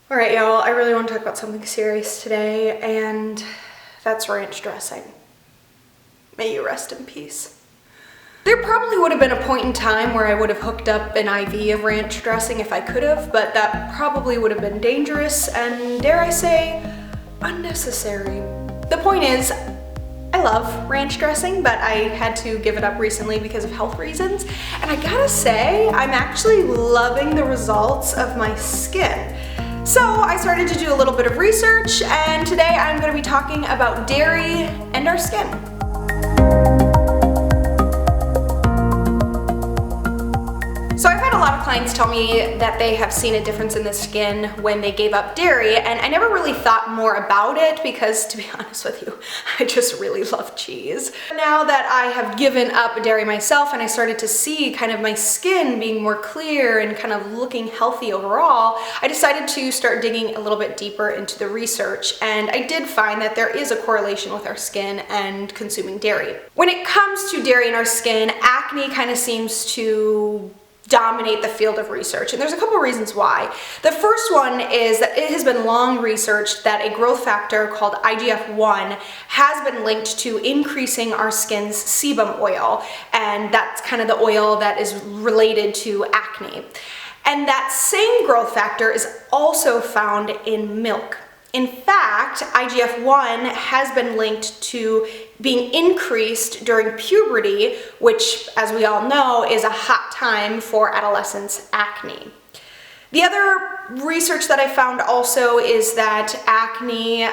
All right, y'all, I really want to talk about something serious today, and that's ranch dressing. May you rest in peace. There probably would have been a point in time where I would have hooked up an IV of ranch dressing if I could have, but that probably would have been dangerous and, dare I say, unnecessary. The point is, I love ranch dressing, but I had to give it up recently because of health reasons, and I gotta say, I'm actually loving the results of my skin. So I started to do a little bit of research, and today I'm going to be talking about dairy and our skin. So I've had a lot of clients tell me that they have seen a difference in the skin when they gave up dairy, and I never really thought more about it because, to be honest with you, I just really love cheese. Now that I have given up dairy myself and I started to see kind of my skin being more clear and kind of looking healthy overall, I decided to start digging a little bit deeper into the research, and I did find that there is a correlation with our skin and consuming dairy. When it comes to dairy in our skin, acne kind of seems to dominate the field of research, and there's a couple reasons why. The first one is that it has been long researched that a growth factor called IGF-1 has been linked to increasing our skin's sebum oil, and that's kind of the oil that is related to acne. And that same growth factor is also found in milk. In fact, IGF-1 has been linked to being increased during puberty, which, as we all know, is a hot time for adolescents' acne. The other research that I found also is that acne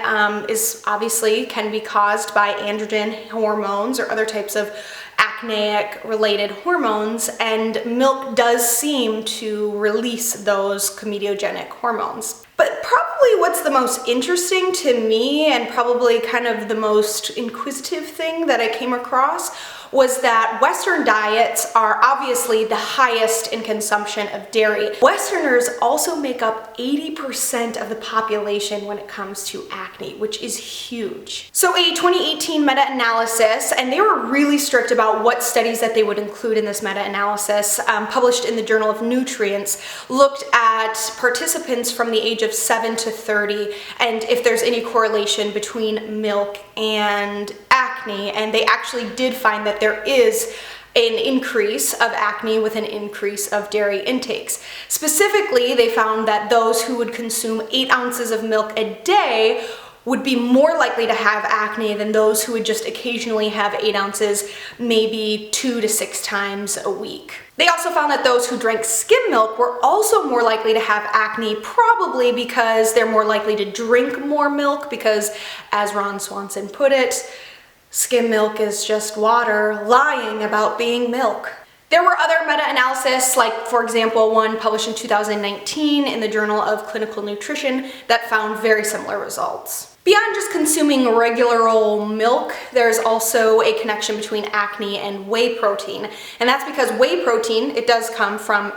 can be caused by androgen hormones or other types of acneic related hormones, and milk does seem to release those comedogenic hormones. But probably what's the most interesting to me, and probably kind of the most inquisitive thing that I came across, was that Western diets are obviously the highest in consumption of dairy. Westerners also make up 80% of the population when it comes to acne, which is huge. So a 2018 meta-analysis, and they were really strict about what studies that they would include in this meta-analysis, published in the Journal of Nutrients, looked at participants from the age of 7 to 30 and if there's any correlation between milk and acne, and they actually did find that there is an increase of acne with an increase of dairy intakes. Specifically, they found that those who would consume 8 ounces of milk a day would be more likely to have acne than those who would just occasionally have 8 ounces, maybe 2 to 6 times a week. They also found that those who drank skim milk were also more likely to have acne, probably because they're more likely to drink more milk because, as Ron Swanson put it, skim milk is just water lying about being milk. There were other meta-analyses, like for example one published in 2019 in the Journal of Clinical Nutrition, that found very similar results. Beyond just consuming regular old milk, there's also a connection between acne and whey protein. And that's because whey protein, it does come from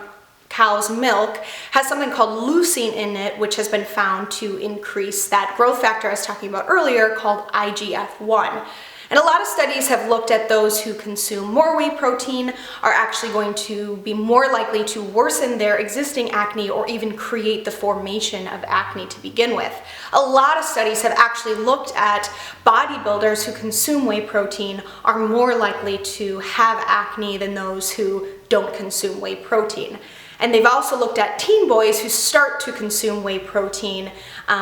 cow's milk, has something called leucine in it, which has been found to increase that growth factor I was talking about earlier called IGF-1. And a lot of studies have looked at those who consume more whey protein are actually going to be more likely to worsen their existing acne or even create the formation of acne to begin with. A lot of studies have actually looked at bodybuilders who consume whey protein are more likely to have acne than those who don't consume whey protein. And they've also looked at teen boys who start to consume whey protein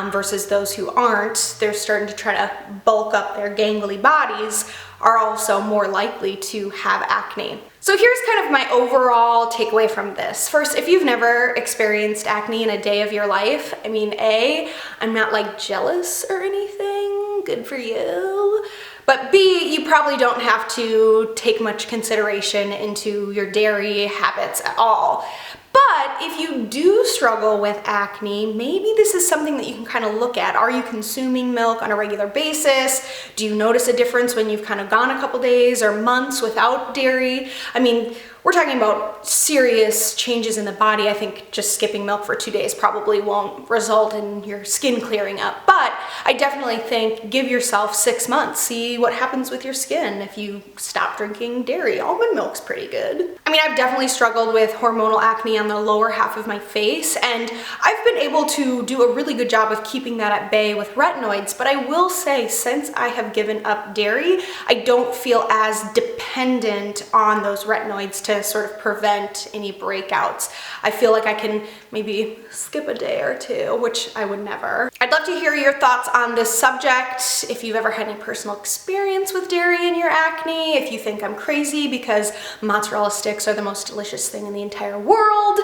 versus those who aren't. They're starting to try to bulk up their gangly bodies, are also more likely to have acne. So here's kind of my overall takeaway from this. First, if you've never experienced acne in a day of your life, I mean, A, I'm not like jealous or anything, good for you. But B, you probably don't have to take much consideration into your dairy habits at all. But if you do struggle with acne, maybe this is something that you can kind of look at. Are you consuming milk on a regular basis? Do you notice a difference when you've kind of gone a couple days or months without dairy? I mean, we're talking about serious changes in the body. I think just skipping milk for 2 days probably won't result in your skin clearing up, but I definitely think give yourself 6 months, see what happens with your skin if you stop drinking dairy. Almond milk's pretty good. I mean, I've definitely struggled with hormonal acne on the lower half of my face, and I've been able to do a really good job of keeping that at bay with retinoids, but I will say since I have given up dairy, I don't feel as dependent on those retinoids to sort of prevent any breakouts. I feel like I can maybe skip a day or two, which I would never. I'd love to hear your thoughts on this subject, if you've ever had any personal experience with dairy in your acne, if you think I'm crazy because mozzarella sticks are the most delicious thing in the entire world.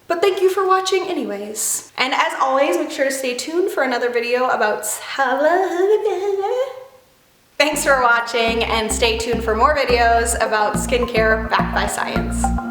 But thank you for watching anyways. And as always, make sure to stay tuned for another video about Thanks for watching, and stay tuned for more videos about skincare backed by science.